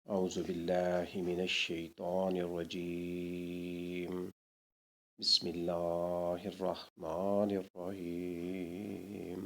أعوذ بالله من الشيطان الرجيم. بسم الله الرحمن الرحيم.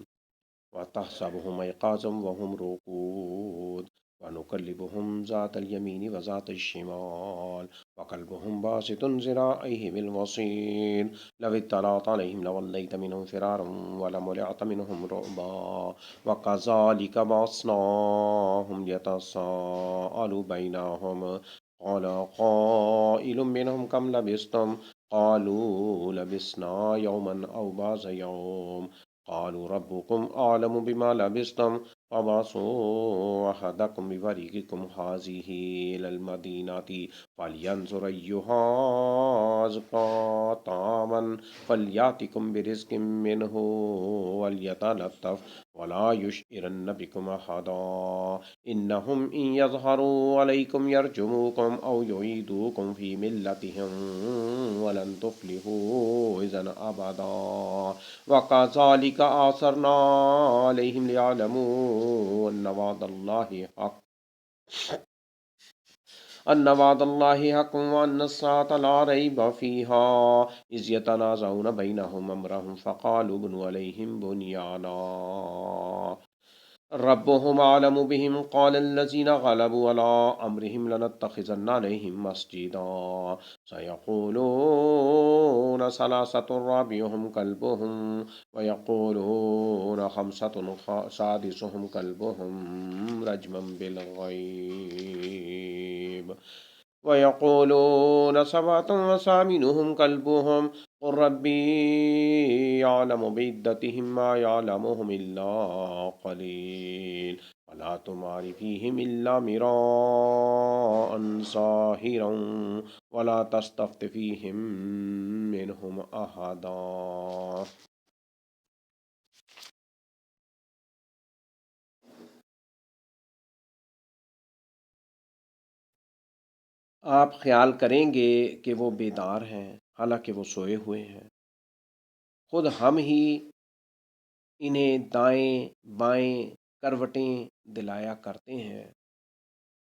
وتحسبهم أيقاظا وهم رقود ونقلبهم ذات اليمين وذات الشمال وقلبهم باسط ذراعيه بالوصيد لو اطلعت عليهم لوليت منهم فرارا ولملئت منهم رعبا وكذلك بعثناهم ليتساءلوا بينهم قال قائل منهم كم لبثتم قالوا لبثنا يوما أو بعض يوم قالوا ربكم أعلم بما لبثتم فابعثوا أحدكم بورقكم هذه إلى المدينة فلينظر أيها أزكى طعاما فليأتكم برزق منه وليتلطف ولا يشعرن بكم أحدا إنهم إن يظهروا عليكم يرجموكم أو يعيدوكم في ملتهم ولن تفلحوا إذا أبدا وكذلك آثرنا عليهم ليعلموا أن وعد الله حق وأن الساعة لا ريب فيها إذ يتنازعون بينهم أمرهم فقالوا ابنوا عليهم بنيانا ربهم أعلم بهم قال الذين غلبوا على أمرهم لنتخذن عليهم مسجدا سيقولون ثلاثة رابعهم كلبهم ويقولون خمسة سادسهم كلبهم رجما بالغيب ويقولون سبعة وثامنهم كلبهم قل ربي يعلم بعدتهم ما يعلمهم إلا قليل ولا تمار فيهم إلا مراء ظاهرا ولا تستفت فيهم منهم أحدا. آپ خیال کریں گے کہ وہ بیدار ہیں حالانکہ وہ سوئے ہوئے ہیں. خود ہم ہی انہیں دائیں بائیں کروٹیں دلایا کرتے ہیں.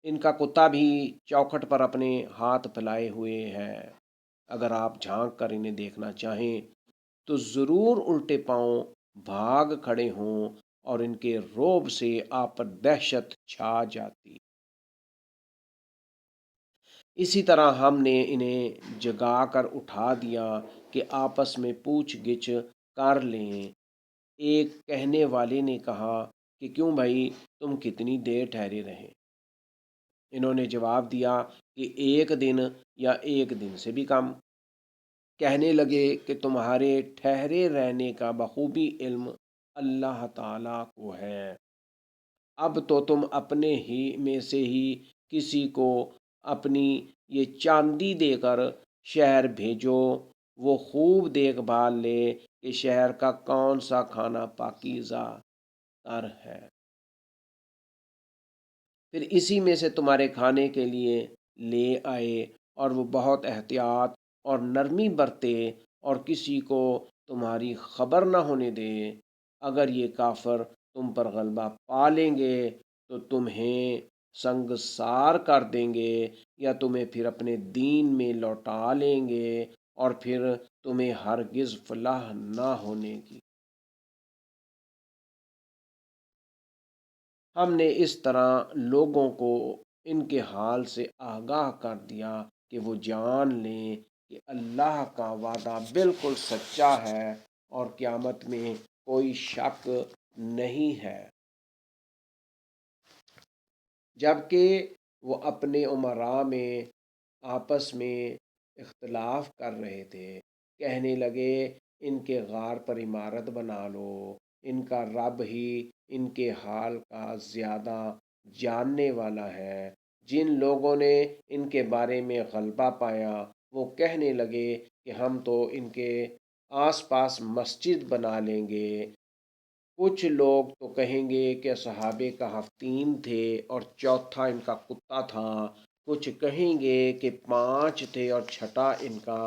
ان کا کتا بھی چوکھٹ پر اپنے ہاتھ پھیلائے ہوئے ہے. اگر آپ جھانک کر انہیں دیکھنا چاہیں تو ضرور الٹے پاؤں بھاگ کھڑے ہوں اور ان کے روب سے آپ پر دہشت چھا جاتی. اسی طرح ہم نے انہیں جگا کر اٹھا دیا کہ آپس میں پوچھ گچھ کر لیں. ایک کہنے والے نے کہا کہ کیوں بھائی تم کتنی دیر ٹھہرے رہے؟ انہوں نے جواب دیا کہ 1 دن یا 1 دن سے بھی کم. کہنے لگے کہ تمہارے ٹھہرے رہنے کا بخوبی علم اللہ تعالیٰ کو ہے. اب تو تم اپنے ہی میں سے ہی کسی کو اپنی یہ چاندی دے کر شہر بھیجو، وہ خوب دیکھ بھال لے کہ شہر کا کون سا کھانا پاکیزہ تر ہے، پھر اسی میں سے تمہارے کھانے کے لیے لے آئے. اور وہ بہت احتیاط اور نرمی برتے اور کسی کو تمہاری خبر نہ ہونے دے. اگر یہ کافر تم پر غلبہ پا لیں گے تو تمہیں سنگسار کر دیں گے یا تمہیں پھر اپنے دین میں لوٹا لیں گے اور پھر تمہیں ہرگز فلاح نہ ہونے کی. ہم نے اس طرح لوگوں کو ان کے حال سے آگاہ کر دیا کہ وہ جان لیں کہ اللہ کا وعدہ بالکل سچا ہے اور قیامت میں کوئی شک نہیں ہے. جبکہ وہ اپنے امراء میں آپس میں اختلاف کر رہے تھے، کہنے لگے ان کے غار پر عمارت بنا لو، ان کا رب ہی ان کے حال کا زیادہ جاننے والا ہے. جن لوگوں نے ان کے بارے میں غلبہ پایا وہ کہنے لگے کہ ہم تو ان کے آس پاس مسجد بنا لیں گے. کچھ لوگ تو کہیں گے کہ اصحاب کہف 3 تھے اور چوتھا ان کا کتا تھا. کچھ کہیں گے کہ 5 تھے اور چھٹا ان کا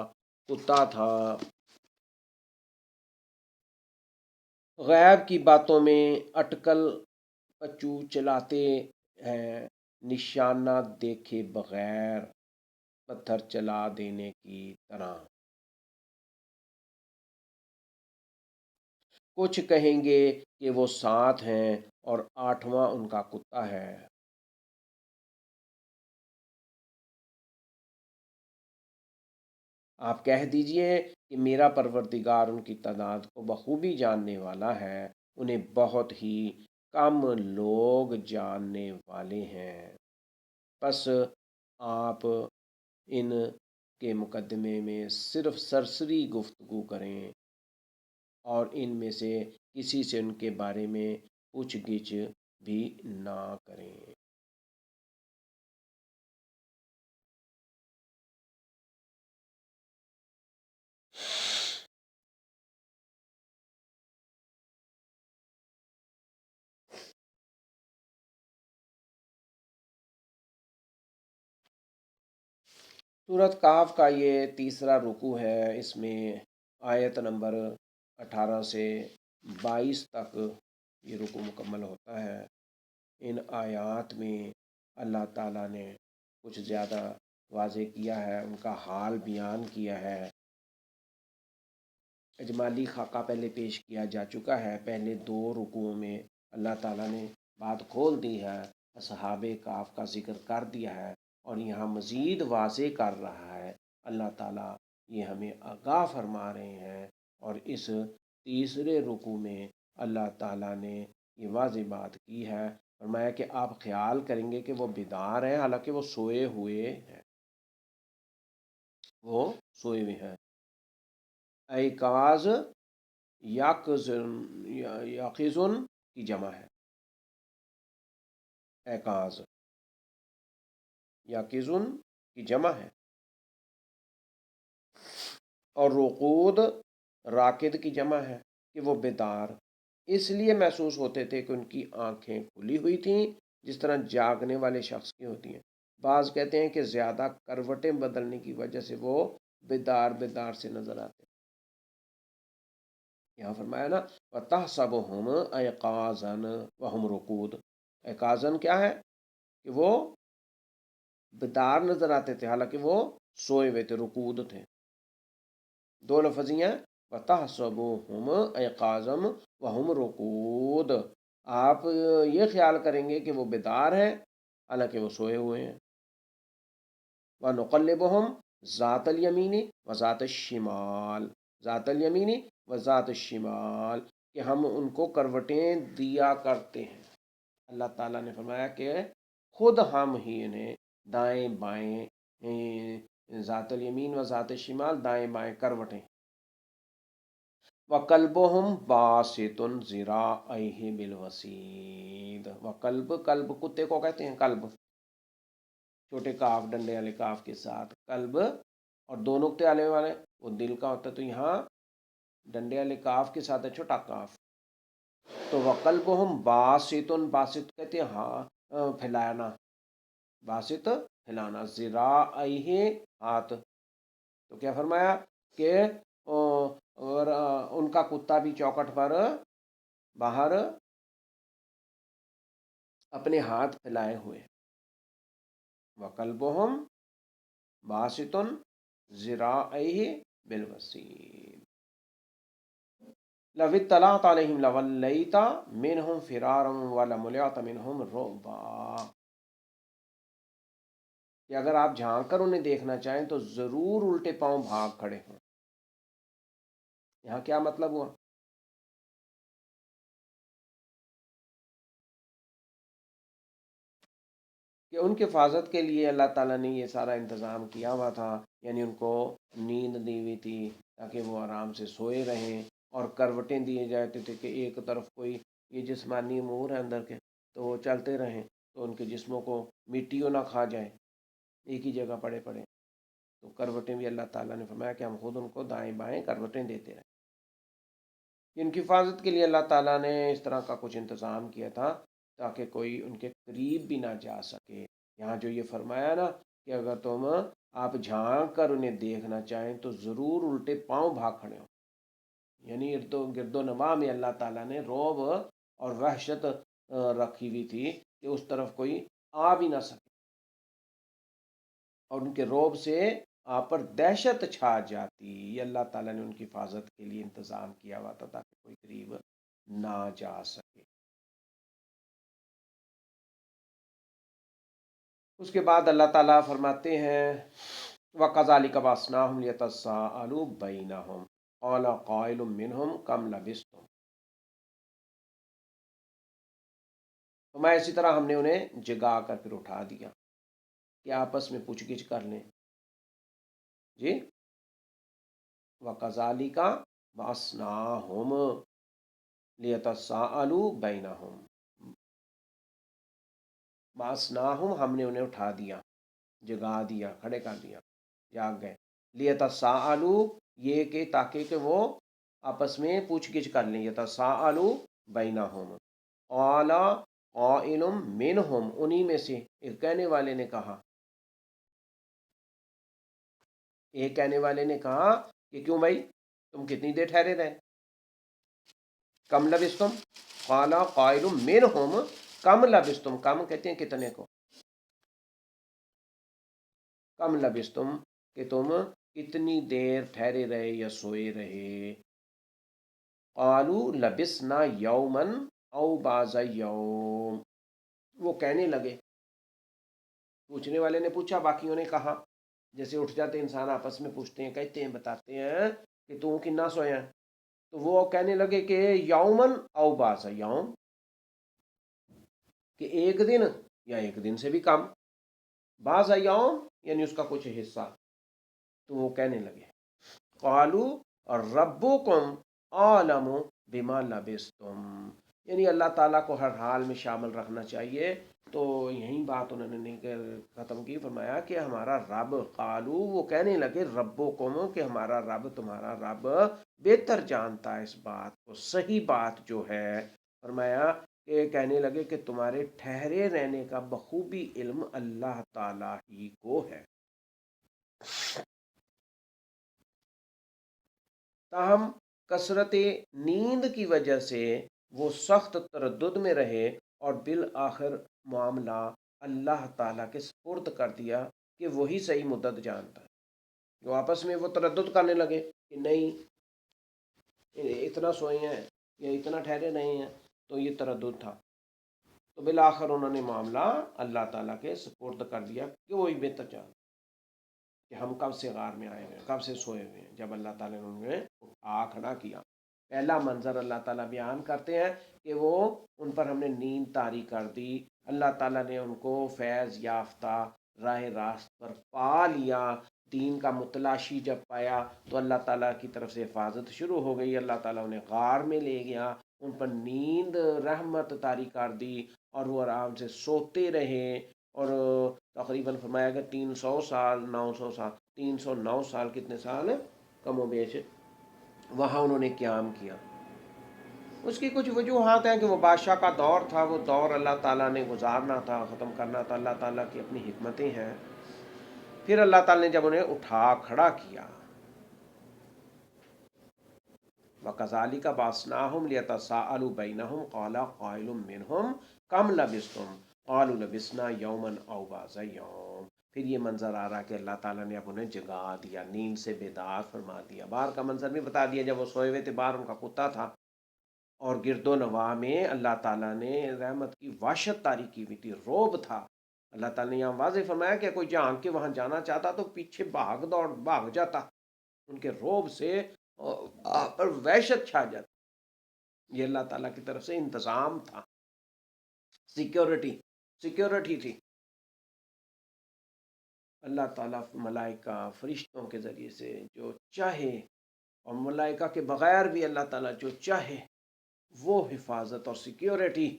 کتا تھا. غیب کی باتوں میں اٹکل پچو چلاتے ہیں. نشانہ دیکھے بغیر پتھر چلا دینے کی طرح۔ کچھ کہیں گے کہ وہ 7 ہیں اور 8واں ان کا کتا ہے۔ آپ کہہ دیجئے کہ میرا پروردگار ان کی تعداد کو بخوبی جاننے والا ہے، انہیں بہت ہی کم لوگ جاننے والے ہیں۔ پس آپ ان کے مقدمے میں صرف سرسری گفتگو کریں اور ان میں سے کسی سے ان کے بارے میں پوچھ گچھ بھی نہ کریں۔ سورۃ کہف کا یہ تیسرا رکوع ہے، اس میں آیت نمبر 18 سے 22 تک یہ رکوع مکمل ہوتا ہے۔ ان آیات میں اللہ تعالیٰ نے کچھ زیادہ واضح کیا ہے، ان کا حال بیان کیا ہے۔ اجمالی خاکہ پہلے پیش کیا جا چکا ہے، پہلے 2 رکوعوں میں اللہ تعالیٰ نے بات کھول دی ہے، اصحاب کہف کا ذکر کر دیا ہے، اور یہاں مزید واضح کر رہا ہے۔ اللہ تعالیٰ یہ ہمیں آگاہ فرما رہے ہیں، اور اس تیسرے رکوع میں اللہ تعالیٰ نے یہ واضح بات کی ہے، فرمایا کہ آپ خیال کریں گے کہ وہ بیدار ہیں، حالانکہ وہ سوئے ہوئے ہیں، وہ سوئے ہوئے ہیں۔ ایقاظ یقظن کی جمع ہے، ایقاظ یقظن کی جمع ہے، اور رقود راکد کی جمع ہے کہ وہ بیدار اس لیے محسوس ہوتے تھے کہ ان کی آنکھیں کھلی ہوئی تھیں، جس طرح جاگنے والے شخص کی ہوتی ہیں۔ بعض کہتے ہیں کہ زیادہ کروٹیں بدلنے کی وجہ سے وہ بیدار بیدار سے نظر آتے ہیں۔ یہاں فرمایا نا وَتَحْسَبُهُمْ أَيْقَاظًا وَهُمْ رُقُودٌ، ایقاظن کیا ہے کہ وہ بیدار نظر آتے تھے حالانکہ وہ سوئے ہوئے تھے، رقود تھے۔ 2 لفظ ہیں وَتَحْسَبُهُمْ أَيْقَاظًا وَهُمْ رُقُودٌ، آپ یہ خیال کریں گے کہ وہ بیدار ہیں حالانکہ وہ سوئے ہوئے ہیں۔ وَنُقَلِّبُهُمْ ذَاتَ الْيَمِينِ وَذَاتَ الشِّمَالِ، ذات الیمینی و ذات الشمال، کہ ہم ان کو کروٹیں دیا کرتے ہیں۔ اللہ تعالیٰ نے فرمایا کہ خود ہم ہی انہیں دائیں بائیں، ذات الیمین و ذات الشمال، دائیں بائیں کروٹیں۔ وَقَلْبُهُمْ بَاسِطٌ ذِرَاعَيْهِ بِالْوَسِيدِ، وَقَلْب، کلب کتے کو کہتے ہیں، کلب چھوٹے کاف ڈنڈے والے کاف کے ساتھ کلب، اور 2 نقطے والے وہ دل کا ہوتا ہے، تو یہاں ڈنڈے والے کاف کے ساتھ ہے چھوٹا کاف۔ تو وَقَلْبُهُمْ بَاسِطٌ، باسط کہتے ہیں ہاں پھیلانا، باسط پھیلانا، ذراعیہ ہاتھ، تو کیا فرمایا کہ اور ان کا کتا بھی چوکٹ پر باہر اپنے ہاتھ پھیلائے ہوئے۔ وَقَلْبُهُمْ بَاسِطٌ ذِرَاعَيْهِ بِالْوَسِيدِ لَوِ اطَّلَعْتَ عَلَيْهِمْ لَوَلَّيْتَ مِنْهُمْ فِرَارًا وَلَمُلِئْتَ مِنْهُمْ رُعْبًا، کہ اگر آپ جھانک کر انہیں دیکھنا چاہیں تو ضرور الٹے پاؤں بھاگ کھڑے ہوں۔ یہاں کیا مطلب ہوا؟ کہ ان کی حفاظت کے لیے اللہ تعالیٰ نے یہ سارا انتظام کیا ہوا تھا، یعنی ان کو نیند دی ہوئی تھی تاکہ وہ آرام سے سوئے رہیں، اور کروٹیں دیے جاتے تھے کہ ایک طرف کوئی یہ جسمانی امور ہے اندر کے تو وہ چلتے رہیں، تو ان کے جسموں کو مٹیوں نہ کھا جائے، ایک ہی جگہ پڑے پڑے، تو کروٹیں بھی اللہ تعالیٰ نے فرمایا کہ ہم خود ان کو دائیں بائیں کروٹیں دیتے رہیں۔ ان کی حفاظت کے لیے اللہ تعالیٰ نے اس طرح کا کچھ انتظام کیا تھا تاکہ کوئی ان کے قریب بھی نہ جا سکے۔ یہاں جو یہ فرمایا نا کہ اگر تم آپ جھانک کر انہیں دیکھنا چاہیں تو ضرور الٹے پاؤں بھاگ کھڑے ہوں، یعنی گرد و نواح میں اللہ تعالیٰ نے رعب اور وحشت رکھی ہوئی تھی کہ اس طرف کوئی آ بھی نہ سکے، اور ان کے روب سے آپ پر دہشت چھا جاتی۔ یہ اللہ تعالیٰ نے ان کی حفاظت کے لیے انتظام کیا ہوا تھا تاکہ کوئی قریب نہ جا سکے۔ اس کے بعد اللہ تعالیٰ فرماتے ہیں وَكَذَلِكَ بَعَثْنَاهُمْ لِيَتَسَاءَلُوا بَيْنَهُمْ قَالَ قَائِلٌ مِّنْهُمْ كَمْ لَبِثْتُمْ۔ تو میں اسی طرح ہم نے انہیں جگا کر پھر اٹھا دیا کہ آپس میں پوچھ گچھ کر لیں۔ جی، وَكَذَلِكَ بَعَثْنَاهُمْ لِيَتَسَاءَلُوا بَيْنَهُمْ، بَعَثْنَاهُمْ ہم نے انہیں اٹھا دیا، جگا دیا، کھڑے کر دیا، جاگ گئے۔ لیتساءلوا، یہ کہ تاکہ کہ وہ آپس میں پوچھ گچھ کر لیں، یتساءلوا بینہم۔ قال قائل منہم، انہی میں سے ایک کہنے والے نے کہا، ایک کہنے والے نے کہا کہ کیوں بھائی تم کتنی دیر ٹھہرے رہے؟ کم لبستم، قال قائل منہم کم لبستم، کم کہتے ہیں کتنے کو، کم لبستم کہ تم کتنی دیر ٹھہرے رہے یا سوئے رہے۔ قالوا لبسنا یوما او بعض یوم، وہ کہنے لگے، پوچھنے والے نے پوچھا، باقیوں نے کہا، جیسے اٹھ جاتے انسان آپس میں پوچھتے ہیں، کہتے ہیں، بتاتے ہیں کہ تو کنا سویا ہے، تو وہ کہنے لگے کہ یومن او بعض یوم، کہ ایک دن یا ایک دن سے بھی کم، بعض یوم یعنی اس کا کچھ حصہ۔ تو وہ کہنے لگے قالوا ربکم عالم بما لبستم، یعنی اللہ تعالیٰ کو ہر حال میں شامل رکھنا چاہیے۔ تو یہی بات انہوں نے ختم کی، فرمایا کہ ہمارا رب، قالو وہ کہنے لگے ربکم کہ ہمارا رب، تمہارا رب بہتر جانتا ہے اس بات کو، صحیح بات جو ہے۔ فرمایا کہ کہنے لگے کہ تمہارے ٹھہرے رہنے کا بخوبی علم اللہ تعالیٰ ہی کو ہے۔ تاہم کثرت نیند کی وجہ سے وہ سخت تردد میں رہے اور بالآخر معاملہ اللہ تعالیٰ کے سپرد کر دیا کہ وہی صحیح مدت جانتا ہے۔ جو آپس میں وہ تردد کرنے لگے کہ نہیں اتنا سوئے ہیں یا اتنا ٹھہرے نہیں ہیں، تو یہ تردد تھا۔ تو بالآخر انہوں نے معاملہ اللہ تعالیٰ کے سپرد کر دیا کہ وہی بہتر جانتا کہ ہم کب سے غار میں آئے ہوئے ہیں، کب سے سوئے ہوئے ہیں۔ جب اللہ تعالیٰ نے انہیں اٹھا کھڑا کیا، پہلا منظر اللہ تعالیٰ بیان کرتے ہیں کہ وہ ان پر ہم نے نیند طاری کر دی، اللہ تعالیٰ نے ان کو فیض یافتہ راہ راست پر پا لیا۔ دین کا متلاشی جب پایا تو اللہ تعالیٰ کی طرف سے حفاظت شروع ہو گئی، اللہ تعالیٰ انہیں غار میں لے گیا، ان پر نیند رحمت طاری کر دی اور وہ آرام سے سوتے رہے۔ اور تقریباً فرمایا کہ 300 سال 900 سال 309 سال، کتنے سال کم و بیش وہاں انہوں نے قیام کیا۔ اس کی کچھ وجوہات ہیں کہ وہ بادشاہ کا دور تھا، وہ دور اللہ تعالیٰ نے گزارنا تھا، ختم کرنا تھا، اللہ تعالیٰ کی اپنی حکمتیں ہیں۔ پھر اللہ تعالیٰ نے جب انہیں اٹھا کھڑا کیا، وَكَذَلِكَ بَعَثْنَاهُمْ لِيَتَسَاءَلُوا بَيْنَهُمْ قَالَ قَائِلٌ مِّنْهُمْ كَمْ لَبِثْتُمْ قَالُوا لَبِثْنَا يَوْمًا أَوْ بَعْضَ يَوْمٍ۔ پھر یہ منظر آ رہا کہ اللہ تعالیٰ نے اب انہیں جگا دیا، نیند سے بیدار فرما دیا۔ باہر کا منظر بھی بتا دیا، جب وہ سوئے ہوئے تھے باہر ان کا کتا تھا، اور گرد و نواح میں اللہ تعالیٰ نے رحمت کی وحشت طاری کی ہوئی تھی، روب تھا۔ اللہ تعالیٰ نے یہاں واضح فرمایا کہ کوئی جہاں کے وہاں جانا چاہتا تو پیچھے بھاگ جاتا، ان کے روب سے آپ پر وحشت چھا جاتی۔ یہ اللہ تعالیٰ کی طرف سے انتظام تھا، سیکیورٹی تھی۔ اللہ تعالیٰ ملائکہ فرشتوں کے ذریعے سے جو چاہے، اور ملائکہ کے بغیر بھی اللہ تعالیٰ جو چاہے وہ حفاظت اور سیکیورٹی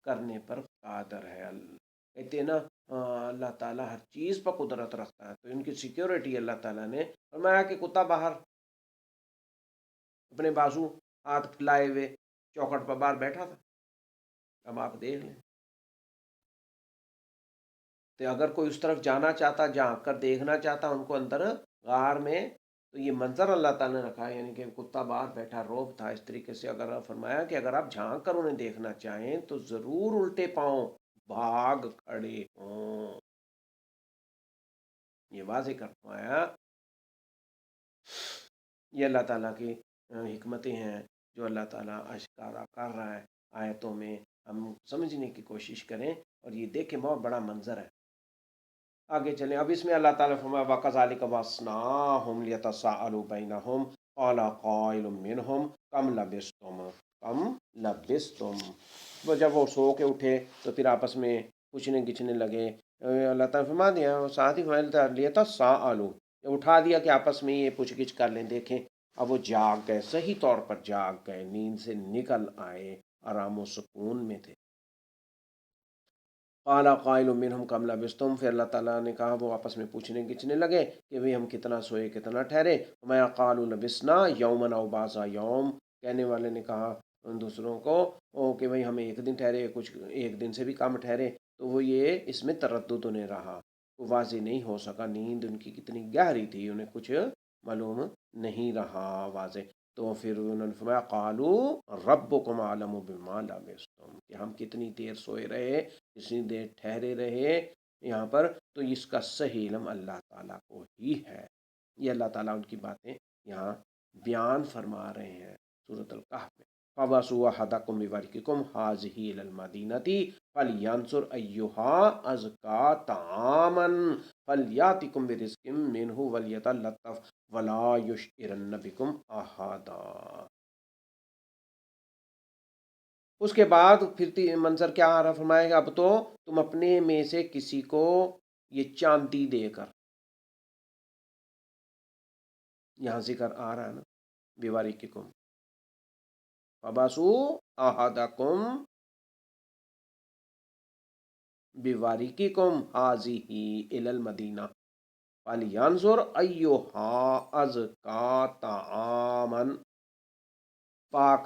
کرنے پر قادر ہے۔ کہتے ہیں نا اللہ تعالیٰ ہر چیز پر قدرت رکھتا ہے، تو ان کی سیکیورٹی اللہ تعالیٰ نے فرمایا کہ کتا باہر اپنے بازو ہاتھ پھیلائے ہوئے چوکھٹ پر باہر بیٹھا تھا۔ اب آپ دیکھ لیں، تو اگر کوئی اس طرف جانا چاہتا، جھانک کر دیکھنا چاہتا ان کو اندر غار میں، تو یہ منظر اللہ تعالیٰ نے رکھا ہے، یعنی کہ کتا باہر بیٹھا، روب تھا۔ اس طریقے سے اگر فرمایا کہ اگر آپ جھانک کر انہیں دیکھنا چاہیں تو ضرور الٹے پاؤں بھاگ کھڑے ہوں۔ یہ واضح کر پایا یہ اللہ تعالیٰ کی حکمتیں ہیں جو اللہ تعالیٰ اشکارا کر رہا ہے آیتوں میں، ہم سمجھنے کی کوشش کریں اور یہ دیکھیں بہت بڑا منظر ہے۔ آگے چلیں، اب اس میں اللہ تعالیٰ فرمایا وَكَذَلِكَ بَعَثْنَاهُمْ لِيَتَسَاءَلُوا بَيْنَهُمْ قَالَ قَائِلٌ مِّنْهُمْ كَمْ لَبِثْتُمْ۔ وہ جب وہ سو کے اٹھے تو پھر آپس میں پوچھنے گچھنے لگے۔ اللہ تعالیٰ فرما دیا ساتھ ہی فرمایا لیتساءلوا، اٹھا دیا کہ آپس میں یہ پوچھ گچھ کر لیں۔ دیکھیں اب وہ جاگ گئے، صحیح طور پر جاگ گئے، نیند سے نکل آئے، آرام و سکون میں تھے۔ قال قائل منہم کم لبثتم، پھر اللہ تعالیٰ نے کہا وہ آپس میں پوچھنے گچھنے لگے کہ بھئی ہم کتنا سوئے کتنا ٹھہرے۔ میں قالوا لبثنا یوما او بعض یوم، کہنے والے نے کہا ان دوسروں کو کہ بھئی ہم ایک دن ٹھہرے، کچھ ایک دن سے بھی کم ٹھہرے، تو وہ یہ اس میں تردد انہیں رہا، واضح نہیں ہو سکا، نیند ان کی کتنی گہری تھی انہیں کچھ معلوم نہیں رہا واضح۔ تو پھر انہوں نے فرمایا قالو ربکم اعلم بما لبثتم، کہ ہم کتنی دیر سوئے رہے، کتنی دیر ٹھہرے رہے یہاں پر، تو اس کا صحیح علم اللہ تعالیٰ کو ہی ہے۔ یہ اللہ تعالیٰ ان کی باتیں یہاں بیان فرما رہے ہیں سورۃ الکہف میں۔ فَبَعْثُوا أَحَدَكُمْ بِوَرْقِكُمْ هَٰذِهِ إِلَى الْمَدِينَةِ فَلْيَنظُرْ أَيُّهَا أَزْكَىٰ طَعَامًا فَلْيَأْتِكُمْ بِرِزْقٍ مِّنْهُ وَلْيَتَلَطَّفْ وَلَا يُشْعِرَنَّ بِكُمْ أَحَدًا۔ اس کے بعد پھر منظر کیا آ رہا، فرمائے گا اب تو تم اپنے میں سے کسی کو یہ چاندی دے کر، یہاں ذکر آ رہا ہے نا بِوَرْقِكُمْ، فَبَعْثُوا أَحَدَكُمْ بِوَرْقِكُمْ هَٰذِهِ إِلَى الْمَدِينَةِ فَلْيَنظُرْ أَيُّهَا أَزْكَىٰ طَعَامًا، پاک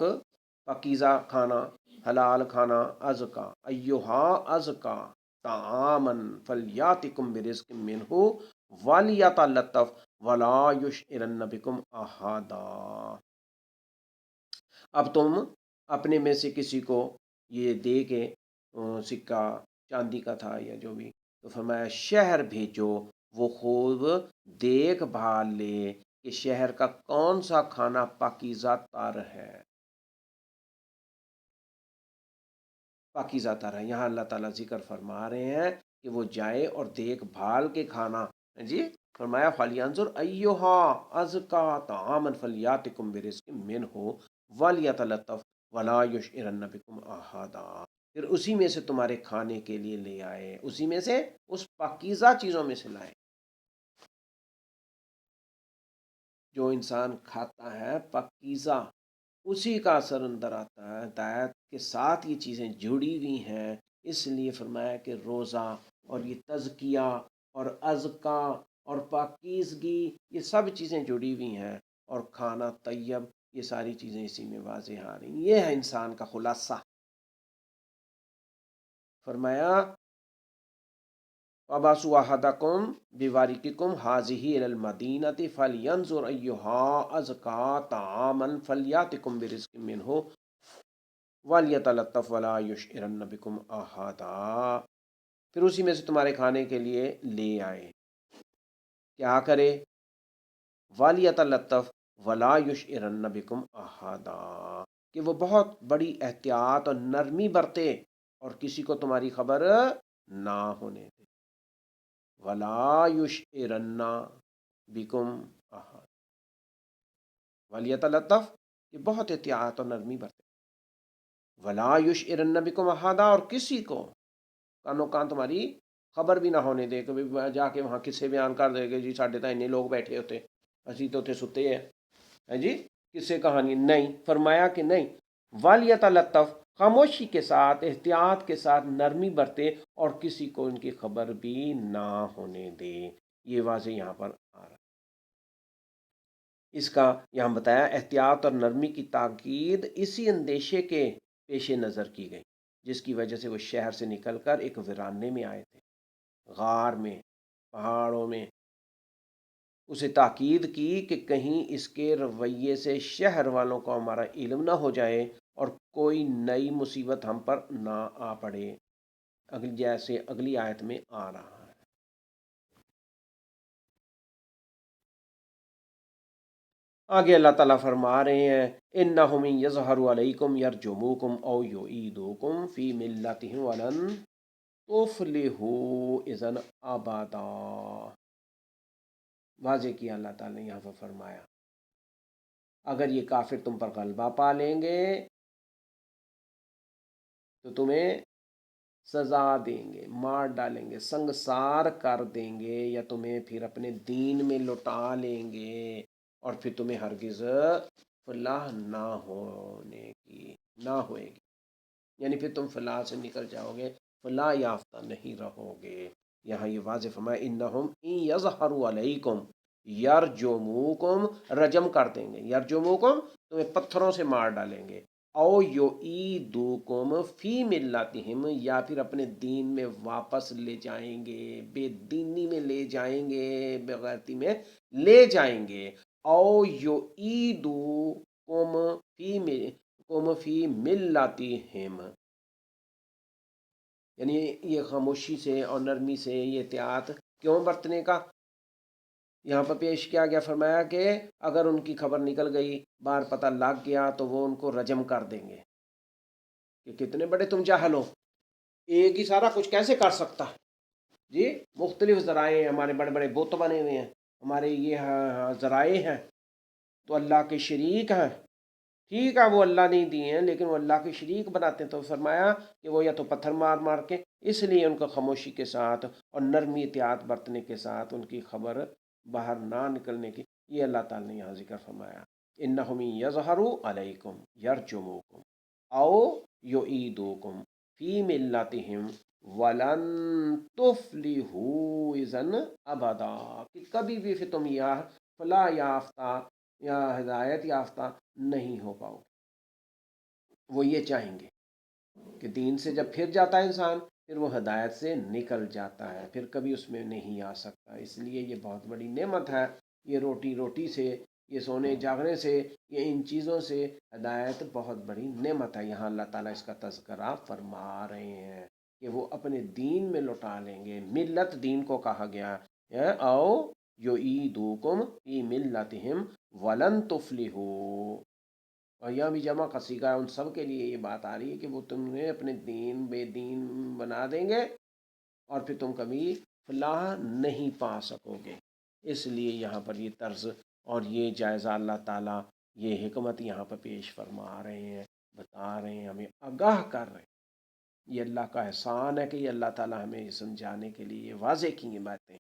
پاکیزہ کھانا، حلال کھانا، ازکا ایہا ازکا طعامن فلیاتکم برزق منہ ولیتلطف ولا یشعرن بکم احدا۔ اب تم اپنے میں سے کسی کو یہ دے کے سکہ چاندی کا تھا یا جو بھی، تو فرمایا شہر بھیجو، وہ خوب دیکھ بھال لے کہ شہر کا کون سا کھانا پاکیزہ تر ہے، پاکیزہ تر ہے۔ یہاں اللہ تعالیٰ ذکر فرما رہے ہیں کہ وہ جائے اور دیکھ بھال کے کھانا، جی فرمایا فَلْيَنظُرْ أَيُّهَا أَزْكَىٰ طَعَامًا فَلْيَأْتِكُمْ بِرِزْقٍ مِّنْهُ وَلْيَتَلَطَّفْ وَلَا يُشْعِرَنَّ بِكُمْ أَحَدًا، پھر اسی میں سے تمہارے کھانے کے لیے لے آئے، اسی میں سے اس پاکیزہ چیزوں میں سے لائے۔ جو انسان کھاتا ہے پاکیزہ، اسی کا اثر اندر آتا ہے، ہدایت کے ساتھ یہ چیزیں جڑی ہوئی ہیں، اس لیے فرمایا کہ روزہ اور یہ تزکیہ اور ازکا اور پاکیزگی یہ سب چیزیں جڑی ہوئی ہیں، اور کھانا طیب یہ ساری چیزیں اسی میں واضح آ رہی ہیں۔ یہ ہے انسان کا خلاصہ۔ فرمایا وَبَعْثُوا أَحَدَكُمْ بِوَرْقِكُمْ هَٰذِهِ إِلَى الْمَدِينَةِ فَلْيَنظُرْ أَيُّهَا أَزْكَىٰ طَعَامًا فَلْيَأْتِكُمْ بِرِزْقٍ مِّنْهُ وَلْيَتَلَطَّفْ وَلَا يُشْعِرَنَّ بِكُمْ أَحَدًا، پھر اسی میں سے تمہارے کھانے کے لیے لے آئے، کیا کرے، وَلْيَتَلَطَّفْ وَلَا يُشْعِرَنَّ بِكُمْ أَحَدًا، کہ وہ بہت بڑی احتیاط اور نرمی برتے اور کسی کو تمہاری خبر نہ ہونے دے، وَلَا يُشْعِرَنَّ بِكُمْ أَحَدًا، وَلْيَتَلَطَّفْ کہ بہت احتیاط اور نرمی برتے، وَلَا يُشْعِرَنَّ بِكُمْ أَحَدًا، اور کسی کو کانوں کان تمہاری خبر بھی نہ ہونے دے کہ جا کے وہاں کسے بیان کر دے گے جی ساڈے تو اتنے لوگ بیٹھے ہوتے، اسی تو اتنے ستے ہیں جی، کسے کہانی نہیں، فرمایا کہ نہیں، وَلْيَتَلَطَّفْ خاموشی کے ساتھ احتیاط کے ساتھ نرمی برتے اور کسی کو ان کی خبر بھی نہ ہونے دے، یہ واضح یہاں پر آ رہا ہے۔ اس کا یہاں بتایا احتیاط اور نرمی کی تاکید اسی اندیشے کے پیش نظر کی گئی جس کی وجہ سے وہ شہر سے نکل کر ایک ویرانے میں آئے تھے، غار میں، پہاڑوں میں۔ اسے تاکید کی کہ کہیں اس کے رویے سے شہر والوں کو ہمارا علم نہ ہو جائے اور کوئی نئی مصیبت ہم پر نہ آ پڑے۔ جیسے اگلی آیت میں آ رہا ہے۔ آگے اللہ تعالیٰ فرما رہے ہیں انہم یظہروا علیکم یرجموکم او یعیدوکم فی ملتہم ولن تفلحوا اذا ابدا۔ واضح کیا اللہ تعالیٰ نے یہاں پر فرمایا اگر یہ کافر تم پر غلبہ پا لیں گے تو تمہیں سزا دیں گے، مار ڈالیں گے، سنگسار کر دیں گے، یا تمہیں پھر اپنے دین میں لوٹا لیں گے، اور پھر تمہیں ہرگز فلاح نہ ہوئے گی، یعنی پھر تم فلاح سے نکل جاؤ گے، فلاح یافتہ نہیں رہو گے۔ یہاں یہ واضح فرمایا انہم ان یظہروا علیکم یرجموکم، رجم کر دیں گے، یرجموکم تمہیں پتھروں سے مار ڈالیں گے، او یعیدوکم فی ملتہم یا پھر اپنے دین میں واپس لے جائیں گے، بے دینی میں لے جائیں گے، بغیرتی میں لے جائیں گے، او یعیدوکم فی ملتہم، یعنی یہ خاموشی سے اور نرمی سے یہ احتیاط کیوں برتنے کا یہاں پر پیش کیا گیا؟ فرمایا کہ اگر ان کی خبر نکل گئی، بار پتہ لگ گیا، تو وہ ان کو رجم کر دیں گے کہ کتنے بڑے تم جاہل ہو، ایک ہی سارا کچھ کیسے کر سکتا ہے؟ جی مختلف ذرائع ہیں، ہمارے بڑے بڑے بت بنے ہوئے ہیں، ہمارے یہ ذرائع ہیں، تو اللہ کے شریک ہیں، ٹھیک ہے وہ اللہ نہیں دیے ہیں لیکن وہ اللہ کے شریک بناتے ہیں۔ تو فرمایا کہ وہ یا تو پتھر مار مار کے، اس لیے ان کو خاموشی کے ساتھ اور نرمی احتیاط برتنے کے ساتھ ان کی خبر باہر نہ نکلنے کی، یہ اللہ تعالیٰ نے یہاں ذکر فرمایا انہم یظہروا علیکم یرجموکم او یعیدوکم فی ملتہم ولن تفلحوا اذا ابدا، کہ کبھی بھی پھر تم یہ فلاح یافتہ یا ہدایت یافتہ نہیں ہو پاؤ گے۔ وہ یہ چاہیں گے کہ دین سے جب پھر جاتا ہے انسان، پھر وہ ہدایت سے نکل جاتا ہے، پھر کبھی اس میں نہیں آ سکتا۔ اس لیے یہ بہت بڑی نعمت ہے، یہ روٹی سے، یہ سونے جاگنے سے، یہ ان چیزوں سے ہدایت بہت بڑی نعمت ہے۔ یہاں اللہ تعالیٰ اس کا تذکرہ فرما رہے ہیں کہ وہ اپنے دین میں لوٹا لیں گے، ملت دین کو کہا گیا ہے، او یعیدوکم فی ملتہم ولن تفلحوا، اور یہاں بھی جمع کا صیغہ ہے، ان سب کے لیے یہ بات آ رہی ہے کہ وہ تمہیں اپنے دین بے دین بنا دیں گے اور پھر تم کبھی فلاح نہیں پا سکو گے۔ اس لیے یہاں پر یہ طرز اور یہ جائزہ اللہ تعالیٰ، یہ حکمت یہاں پر پیش فرما رہے ہیں، بتا رہے ہیں، ہمیں آگاہ کر رہے ہیں۔ یہ اللہ کا احسان ہے کہ یہ اللہ تعالیٰ ہمیں یہ سمجھانے کے لیے یہ واضح کی یہ باتیں۔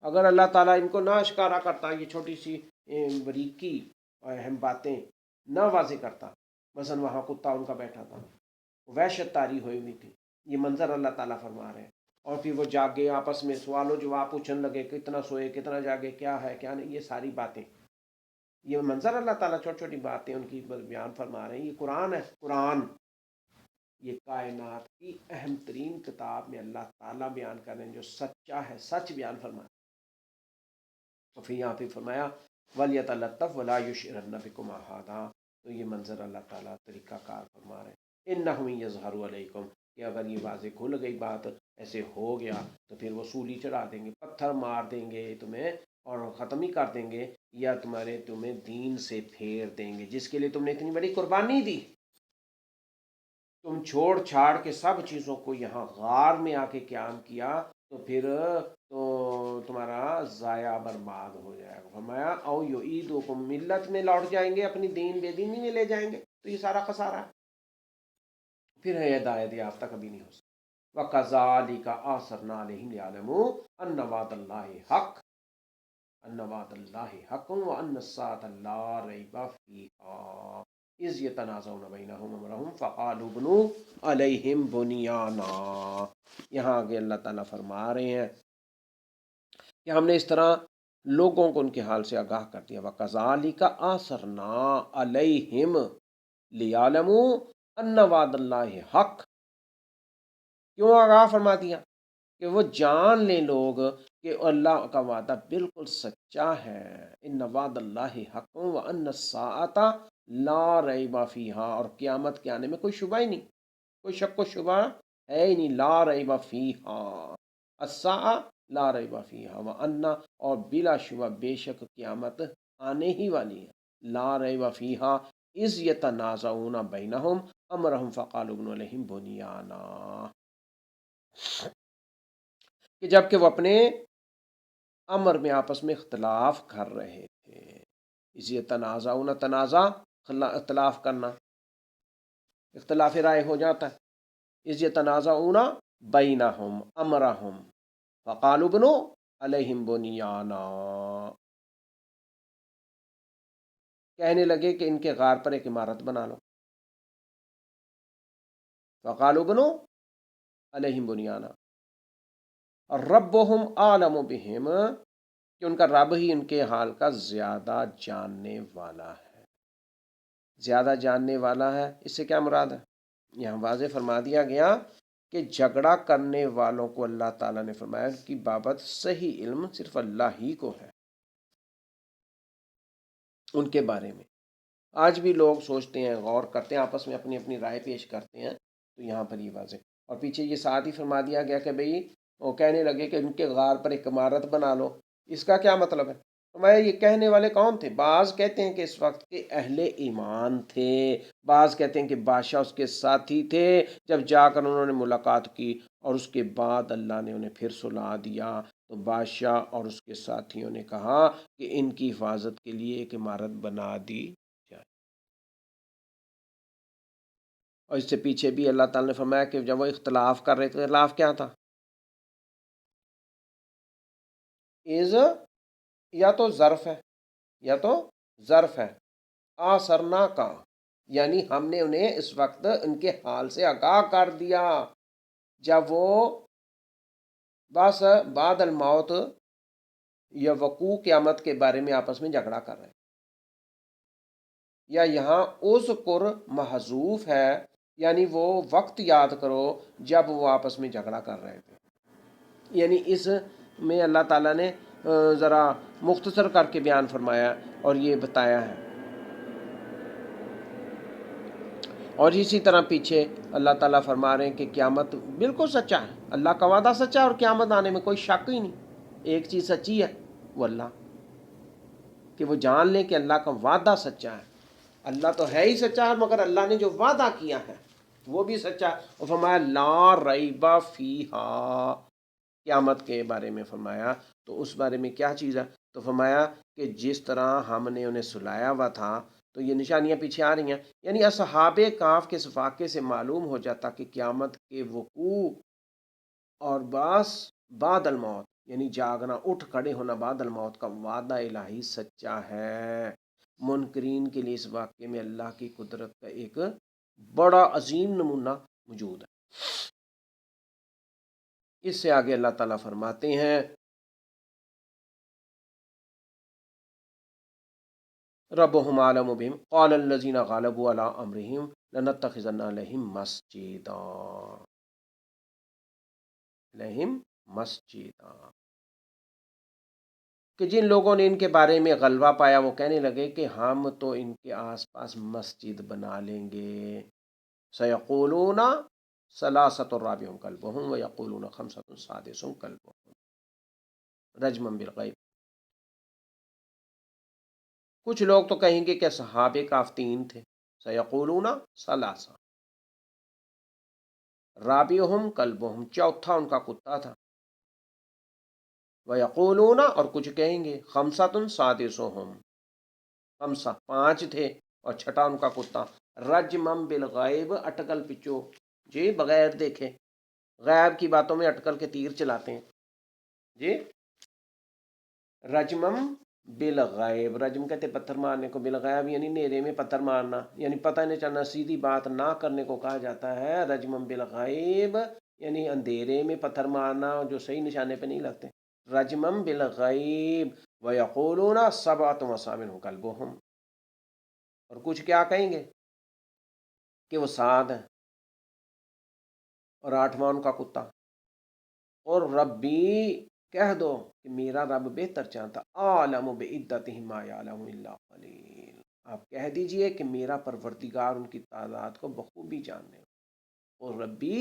اگر اللہ تعالیٰ ان کو نہ اشکارا کرتا، یہ چھوٹی سی بریکی اور اہم باتیں نہ واضح کرتا، مثلا وہاں کتا ان کا بیٹھا تھا، وحشت طاری ہوئی ہوئی تھی، یہ منظر اللہ تعالیٰ فرما رہے ہیں، اور پھر وہ جاگے آپس میں سوال و جواب پوچھنے لگے، کتنا سوئے، کتنا جاگے، کیا ہے کیا نہیں، یہ ساری باتیں، یہ منظر اللہ تعالیٰ چھوٹی چھوٹی باتیں ان کی بیان فرما رہے ہیں۔ یہ قرآن ہے، قرآن یہ کائنات کی اہم ترین کتاب میں اللہ تعالیٰ بیان کر رہے ہیں، جو سچا ہے، سچ بیان فرما رہے ہیں۔ تو پھر یہاں پہ فرمایا وَلْيَتَلَطَّفْ وَلَا يُشْعِرَنَّ بِكُمْ أَحَدًا، تو یہ منظر اللہ تعالیٰ طریقہ کار فرما رہے ہیں انہم یظہروا علیکم، کہ اگر یہ واضح کھل گئی بات، ایسے ہو گیا تو پھر وہ سولی چڑھا دیں گے، پتھر مار دیں گے تمہیں اور ختم ہی کر دیں گے، یا تمہیں دین سے پھیر دیں گے جس کے لیے تم نے اتنی بڑی قربانی دی، تم چھوڑ چھاڑ کے سب چیزوں کو یہاں غار میں آ کے قیام کیا، تو پھر تو تمہارا ضائع برباد ہو جائے گا۔ فرمایا او یعیدوکم، ملت میں لوٹ جائیں گے، اپنی دین بے دینی میں لے جائیں گے، تو یہ سارا خسارہ ہے، پھر ہدایت یافتہ کبھی نہیں ہو سکتا۔ وَكَذَلِكَ أَعْثَرْنَا عَلَيْهِمْ لِيَعْلَمُوا أَنَّ وَعْدَ اللَّهِ حَقٌّ وَأَنَّ السَّاعَةَ لَا رَيْبَ فِيهَا إِذْ يَتَنَازَعُونَ بَيْنَهُمْ أَمْرَهُمْ فَقَالُوا ابْنُوا عَلَيْهِمْ بُنْيَانًا۔ یہاں آگے اللہ تعالیٰ فرما رہے ہیں کہ ہم نے اس طرح لوگوں کو ان کے حال سے آگاہ کر دیا۔ وَكَذَلِكَ أَعْثَرْنَا عَلَيْهِمْ لِيَعْلَمُوا أَنَّ وَعْدَ اللَّهِ حَقٌّ، کیوں آگاہ فرما دیا؟ کہ وہ جان لیں لوگ کہ اللہ کا وعدہ بالکل سچا ہے، ان وعد اللہ حق وان الساعۃ لا ریب فیہا، اور قیامت کے آنے میں کوئی شبہ ہی نہیں، کوئی شک و شبہ ہے ہی نہیں، لا ریب فیہا، الساعہ لا ریب فیہا وانا، اور بلا شبہ بے شک قیامت آنے ہی والی ہے، لا ریب فیہا اذ یتنازعون بینہم امرہم فقالوا ابنوا علیہم بنیانا، کہ جب کہ وہ اپنے امر میں آپس میں اختلاف کر رہے تھے، اس یہ تنازع اختلاف کرنا، اختلاف رائے ہو جاتا ہے، اس یہ تنازعون بینہم امرہم فقالوا ابنوا علیہم بنیانا، کہنے لگے کہ ان کے غار پر ایک عمارت بنا لو، فقالوا ابنوا علیہم بنیانا، اور ربہم اعلم بہم، کہ ان کا رب ہی ان کے حال کا زیادہ جاننے والا ہے، زیادہ جاننے والا ہے، اس سے کیا مراد ہے؟ یہاں واضح فرما دیا گیا کہ جھگڑا کرنے والوں کو اللہ تعالیٰ نے فرمایا کہ بابت صحیح علم صرف اللہ ہی کو ہے ان کے بارے میں۔ آج بھی لوگ سوچتے ہیں، غور کرتے ہیں، آپس میں اپنی اپنی رائے پیش کرتے ہیں، تو یہاں پر یہ واضح، اور پیچھے یہ ساتھ ہی فرما دیا گیا کہ بھئی وہ کہنے لگے کہ ان کے غار پر ایک عمارت بنا لو، اس کا کیا مطلب ہے؟ فرمایا یہ کہنے والے کون تھے؟ بعض کہتے ہیں کہ اس وقت کے اہل ایمان تھے، بعض کہتے ہیں کہ بادشاہ اس کے ساتھی تھے، جب جا کر انہوں نے ملاقات کی اور اس کے بعد اللہ نے انہیں پھر سلا دیا، تو بادشاہ اور اس کے ساتھیوں نے کہا کہ ان کی حفاظت کے لیے ایک عمارت بنا دی جائے۔ اور اس سے پیچھے بھی اللہ تعالیٰ نے فرمایا کہ جب وہ اختلاف کر رہے تھے، اختلاف کیا تھا؟ از یا تو ظرف ہے، یا تو ظرف ہے، آسرنا کا، یعنی ہم نے انہیں اس وقت ان کے حال سے آگاہ کر دیا جب وہ بس بعد الموت یا وقوع قیامت کے بارے میں آپس میں جھگڑا کر رہے ہیں، یا یہاں اذکر محذوف ہے، یعنی وہ وقت یاد کرو جب وہ آپس میں جھگڑا کر رہے تھے، یعنی اس میں اللہ تعالیٰ نے ذرا مختصر کر کے بیان فرمایا اور یہ بتایا ہے۔ اور اسی طرح پیچھے اللہ تعالیٰ فرما رہے ہیں کہ قیامت بالکل سچا ہے، اللہ کا وعدہ سچا ہے، اور قیامت آنے میں کوئی شک ہی نہیں، ایک چیز سچی ہے وہ اللہ، کہ وہ جان لیں کہ اللہ کا وعدہ سچا ہے، اللہ تو ہے ہی سچا ہے، مگر اللہ نے جو وعدہ کیا ہے وہ بھی سچا ہے، اور فرمایا لا ریب فیہا، قیامت کے بارے میں فرمایا، تو اس بارے میں کیا چیز ہے؟ تو فرمایا کہ جس طرح ہم نے انہیں سلایا ہوا تھا، تو یہ نشانیاں پیچھے آ رہی ہیں، یعنی اصحاب کہف کے اس واقعے سے معلوم ہو جاتا کہ قیامت کے وقوع اور بس بعد الموت، یعنی جاگنا، اٹھ کھڑے ہونا بعد الموت کا وعدہ الہی سچا ہے۔ منکرین کے لیے اس واقعے میں اللہ کی قدرت کا ایک بڑا عظیم نمونہ موجود ہے۔ اس سے آگے اللہ تعالیٰ فرماتے ہیں ربهم عالم بهم قال الذين غلبوا على امرهم لنتخذن عليهم مسجدا، کہ جن لوگوں نے ان کے بارے میں غلبہ پایا وہ کہنے لگے کہ ہم تو ان کے آس پاس مسجد بنا لیں گے، سیقولون ثلاثۃ رابعہم کلبہم ویقولون خمسۃ سادسہم کلبہم رجما بالغیب، کچھ لوگ تو کہیں گے کہ اصحاب کہف تین تھے، سیقولون ثلاثہ، رابعہم کلبہم چوتھا ان کا کتا تھا، ویقولون اور کچھ کہیں گے خمسۃ سادسہم، خمسہ پانچ تھے اور چھٹا ان کا کتا، رجمم بالغیب اٹکل پچو، جی بغیر دیکھے، غیب کی باتوں میں اٹکل کے تیر چلاتے ہیں جی، رجمم بالغیب، رجم کہتے پتھر مارنے کو، بالغیب یعنی نیرے میں پتھر مارنا، یعنی پتہ نہیں چلنا، سیدھی بات نہ کرنے کو کہا جاتا ہے رجمم بالغیب، یعنی اندھیرے میں پتھر مارنا جو صحیح نشانے پہ نہیں لگتے، رجمم بالغیب ویقولون سبعۃ وثامنہم کلبہم، اور کچھ کیا کہیں گے کہ وہ سات ہیں اور آٹھواں ان کا کتا، اور ربی کہہ دو کہ میرا رب بہتر جانتا، عالم بعدتہم ما یعلم الا قلیل، آپ کہہ دیجئے کہ میرا پروردگار ان کی تعداد کو بخوبی جاننے، اور ربی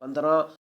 15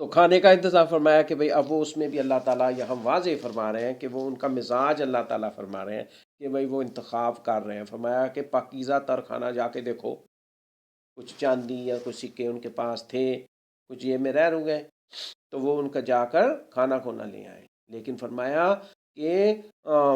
تو کھانے کا انتظام فرمایا کہ بھئی اب وہ اس میں بھی اللہ تعالیٰ یہاں واضح فرما رہے ہیں کہ وہ ان کا مزاج اللہ تعالیٰ فرما رہے ہیں کہ بھئی وہ انتخاب کر رہے ہیں. فرمایا کہ پاکیزہ تر کھانا جا کے دیکھو، کچھ چاندی یا کچھ سکے ان کے پاس تھے، کچھ یہ میں رہ رو گئے، تو وہ ان کا جا کر کھانا کو نہ لے آئے. لیکن فرمایا کہ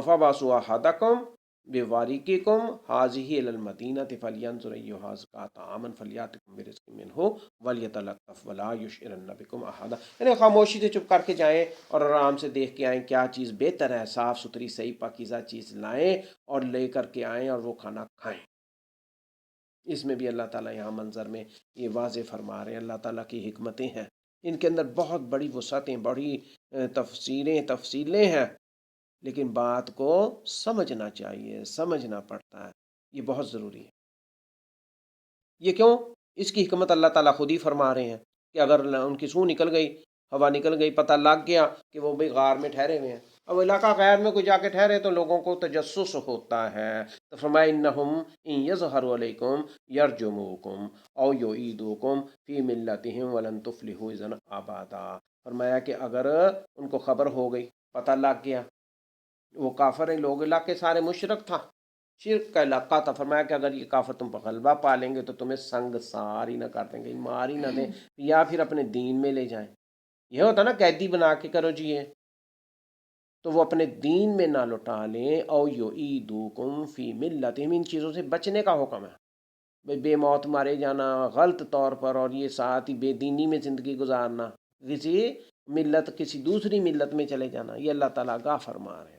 فَبَعْثُوا أَحَدَكُمْ بِوَارِقِكُمْ هَٰذِهِ إِلَى الْمَدِينَةِ فَلْيَنظُرْ أَيُّهَا أَزْكَىٰ طَعَامًا فَلْيَأْتِكُم بِرِزْقٍ مِّنْهُ وَلْيَتَلَطَّفْ وَلَا يُشْعِرَنَّ بِكُمْ أَحَدًا. یعنی خاموشی سے چپ کر کے جائیں اور آرام سے دیکھ کے آئیں کیا چیز بہتر ہے، صاف ستھری صحیح پاکیزہ چیز لائیں اور لے کر کے آئیں اور وہ کھانا کھائیں. اس میں بھی اللہ تعالیٰ یہاں منظر میں یہ واضح فرما رہے ہیں. اللہ تعالیٰ کی حکمتیں ہیں، ان کے اندر بہت بڑی وسعتیں، بڑی تفصیلیں ہیں، لیکن بات کو سمجھنا چاہیے، سمجھنا پڑتا ہے، یہ بہت ضروری ہے. یہ کیوں؟ اس کی حکمت اللہ تعالیٰ خود ہی فرما رہے ہیں کہ اگر ان کی سو نکل گئی، ہوا نکل گئی، پتہ لگ گیا کہ وہ بھئی غار میں ٹھہرے ہوئے ہیں، اب علاقہ غیر میں کوئی جا کے ٹھہرے تو لوگوں کو تجسس ہوتا ہے. تو فرمایا انہم ان یظہروا علیکم یرجموکم او یعیدوکم فی ملتہم ولن تفلحوا اذا ابدا. فرمایا کہ اگر ان کو خبر ہو گئی، پتہ لگ گیا، وہ کافر ہیں، لوگ علاقے سارے مشرک تھا، شرک کا علاقہ تھا. فرمایا کہ اگر یہ کافر تم پر غلبہ پا لیں گے تو تمہیں سنگ سار ہی نہ کر دیں گے، مار ہی نہ دیں، یا پھر اپنے دین میں لے جائیں. یہ ہوتا نا قیدی بنا کے کرو جی یہ، تو وہ اپنے دین میں نہ لوٹا لیں. او یعیدوکم فی ملتہم، ان چیزوں سے بچنے کا حکم ہے. بھئی بے موت مارے جانا غلط طور پر، اور یہ ساتھ ہی بے دینی میں زندگی گزارنا، کسی ملت، کسی دوسری ملت میں چلے جانا، یہ اللہ تعالیٰ آگاہ فرما رہے ہیں.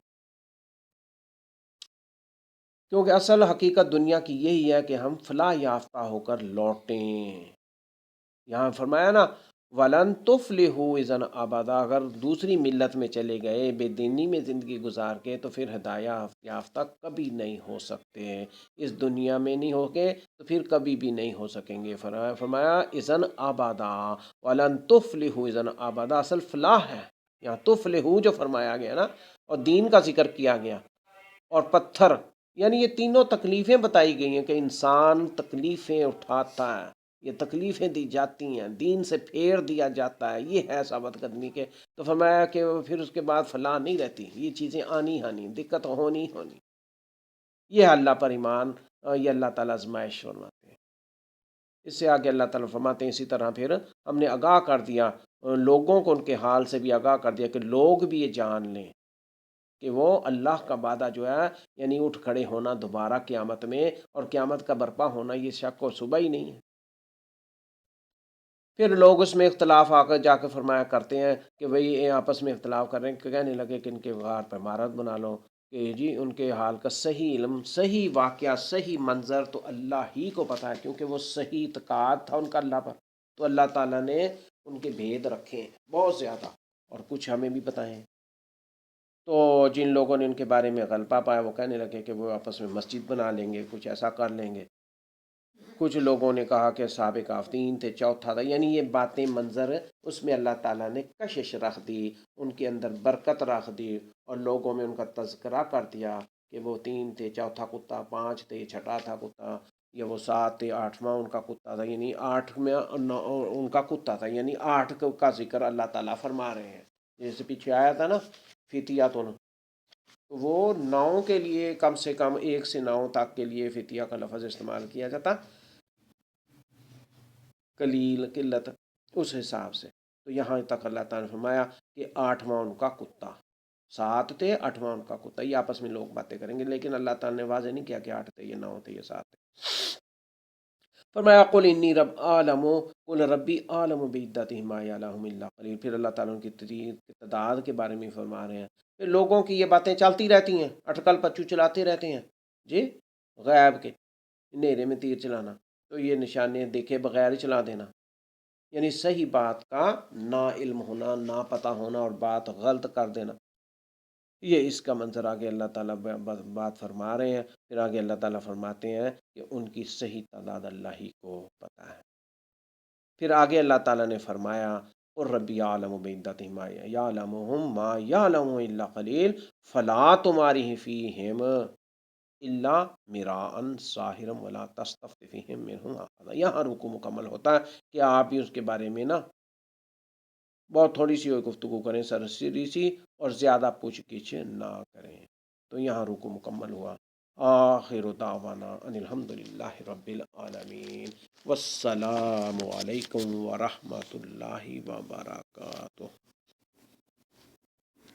کیونکہ اصل حقیقت دنیا کی یہی ہے کہ ہم فلاح یافتہ ہو کر لوٹیں. یہاں فرمایا نا ولن تفلحوا اذا ابدا، اگر دوسری ملت میں چلے گئے، بے دینی میں زندگی گزار کے، تو پھر ہدایت یافتہ کبھی نہیں ہو سکتے. اس دنیا میں نہیں ہو گے تو پھر کبھی بھی نہیں ہو سکیں گے. فرمایا اذا ابدا ولن تفلحوا اذا ابدا، اصل فلاح ہے یہاں تفلحوا جو فرمایا گیا نا، اور دین کا ذکر کیا گیا، اور پتھر، یعنی یہ تینوں تکلیفیں بتائی گئی ہیں کہ انسان تکلیفیں اٹھاتا ہے، یہ تکلیفیں دی جاتی ہیں، دین سے پھیر دیا جاتا ہے، یہ ہے ثابت قدمی کے. تو فرمایا کہ پھر اس کے بعد فلاح نہیں رہتی، یہ چیزیں آنی ہانی، دقت ہونی ہونی. یہ ہے اللہ پر ایمان، یہ اللہ تعالیٰ آزمائش فرماتے ہیں. اس سے آگے اللہ تعالیٰ فرماتے ہیں اسی طرح پھر ہم نے آگاہ کر دیا لوگوں کو، ان کے حال سے بھی آگاہ کر دیا کہ لوگ بھی یہ جان لیں کہ وہ اللہ کا وعدہ جو ہے، یعنی اٹھ کھڑے ہونا دوبارہ قیامت میں، اور قیامت کا برپا ہونا، یہ شک و شبہ ہی نہیں ہے. پھر لوگ اس میں اختلاف آ کر جا کے فرمایا کرتے ہیں کہ بھئی یہ آپس میں اختلاف کر رہے ہیں، کہ کہنے لگے کہ ان کے غار پر عمارت بنا لو، کہ جی ان کے حال کا صحیح علم، صحیح واقعہ، صحیح منظر تو اللہ ہی کو پتہ ہے، کیونکہ وہ صحیح اعتقاد تھا ان کا اللہ پر. تو اللہ تعالیٰ نے ان کے بھید رکھے ہیں بہت زیادہ، اور کچھ ہمیں بھی پتہ ہیں. تو جن لوگوں نے ان کے بارے میں غلبہ پایا، وہ کہنے لگے کہ وہ آپس میں مسجد بنا لیں گے، کچھ ایسا کر لیں گے. کچھ لوگوں نے کہا کہ اصحاب کہف 3 تھے، چوتھا تھا. یعنی یہ باتیں، منظر، اس میں اللہ تعالیٰ نے کشش رکھ دی، ان کے اندر برکت رکھ دی، اور لوگوں میں ان کا تذکرہ کر دیا کہ وہ 3 تھے، چوتھا کتا، 5 تھے، چھٹا تھا کتا، یا وہ 7 تھے، 8واں ان کا کتا تھا. یعنی 8 میں ان کا کتا تھا، یعنی 8 کا ذکر اللہ تعالیٰ فرما رہے ہیں. جیسے پیچھے آیا تھا نا فتیاتن، وہ 9 کے لیے کم سے کم 1 سے 9 تک کے لیے فتیہ کا لفظ استعمال کیا جاتا، قلیل، قلت، اس حساب سے. تو یہاں تک اللہ تعالیٰ نے فرمایا کہ 8واں ان کا کتا، 7 تھے، 8واں ان کا کتا. یہ آپس میں لوگ باتیں کریں گے، لیکن اللہ تعالیٰ نے واضح نہیں کیا کہ 8 تھے، یہ 9 تھے، یہ 7 تھے. فرمایا قل انی رب عالم، قل ربی عالم بعدتہم ما یعلمہم الا قلیل. پھر اللہ تعالیٰ ان کی تعداد کے بارے میں فرما رہے ہیں. پھر لوگوں کی یہ باتیں چلتی رہتی ہیں، اٹکل پچو چلاتے رہتے ہیں جی، غیب کے، اندھیرے میں تیر چلانا، تو یہ نشانے دیکھے بغیر ہی چلا دینا، یعنی صحیح بات کا نا علم ہونا، نا پتہ ہونا، اور بات غلط کر دینا. یہ اس کا منظر آگے اللہ تعالیٰ بات فرما رہے ہیں. پھر آگے اللہ تعالیٰ فرماتے ہیں کہ ان کی صحیح تعداد اللہ ہی کو پتہ ہے. پھر آگے اللہ تعالیٰ نے فرمایا اور ربی عالم بعدتہم ما یعلمہم ما یعلمہم الا قلیل فلا تماری فیہم الا مراء ظاہرا ولا تستفت فیہم منہم احدا. یہاں رکو مکمل ہوتا ہے کہ آپ بھی اس کے بارے میں نا بہت تھوڑی سی گفتگو کریں، سرسری سی، اور زیادہ پوچھ گچھ نہ کریں۔ تو یہاں رکو مکمل ہوا۔ آخر دعوانا ان الحمد للہ رب العالمین، والسلام علیکم ورحمۃ اللہ وبرکاتہ۔